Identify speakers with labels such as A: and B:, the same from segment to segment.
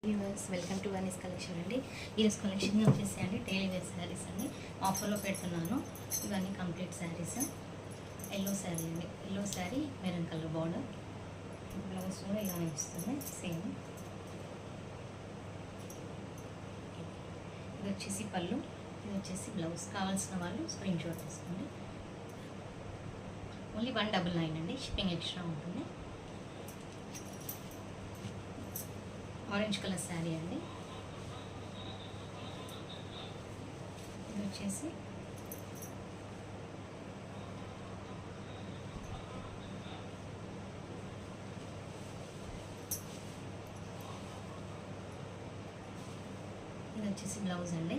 A: Viewers welcome to వనీస్ collection అండి. ఈరోజు collection వచ్చేసి డైలీ వేర్ శారీస్ అండి ఆఫర్లో పెడుతున్నాను. ఇవన్నీ కంప్లీట్ శారీస్. ఎల్లో శారీ అండి, yellow sari maroon colour border, blouse కూడా ఇలానే ఇస్తుంది సేమ్. ఇది వచ్చేసి పళ్ళు, ఇది వచ్చేసి బ్లౌజ్. కావాల్సిన వాళ్ళు స్క్రీన్ షాట్ తీసుకోండి. ఓన్లీ 199 అండి, షిప్పింగ్ ఎక్స్ట్రా ఉంటుంది. ఆరెంజ్ కలర్ శారీ అండి. ఇది వచ్చేసి బ్లౌజ్ అండి.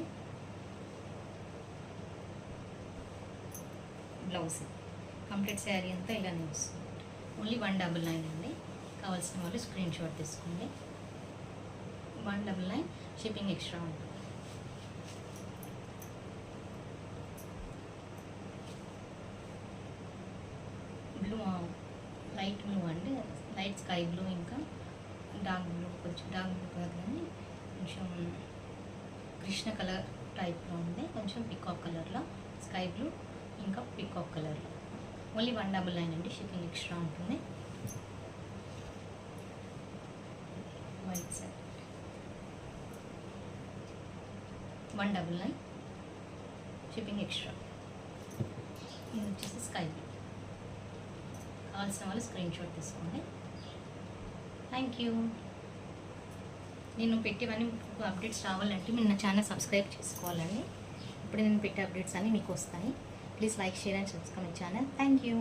A: బ్లౌజ్ కంప్లీట్ శారీ అంతా ఇలానే వస్తుంది. ఓన్లీ 199 అండి. కావాల్సిన వాళ్ళు స్క్రీన్ షాట్ తీసుకోండి. 199 షిప్పింగ్ ఎక్స్ట్రా ఉంటుంది. బ్లూ, లైట్ బ్లూ అండి, లైట్ స్కై బ్లూ, ఇంకా డార్క్ బ్లూ, కొంచెం డార్క్ బ్లూ కాదు కానీ కొంచెం కృష్ణ కలర్ టైప్లో ఉంది, కొంచెం పికాక్ కలర్లో, స్కై బ్లూ ఇంకా పికాక్ కలర్లో. ఓన్లీ 199 అండి, షిప్పింగ్ ఎక్స్ట్రా ఉంటుంది. White sorry 199 shipping extra. ఇది వచ్చేసి స్కై బ్లూ. కావాల్సిన వాళ్ళు స్క్రీన్ షాట్ తీసుకోండి. Thank you. నేను పెట్టేవన్నీ మీకు అప్డేట్స్ రావాలంటే మీరు నా ఛానల్ సబ్స్క్రైబ్ చేసుకోవాలండి. ఇప్పుడు నేను పెట్టే అప్డేట్స్ అన్నీ మీకు వస్తాయి. Please like, share and subscribe my channel. Thank you.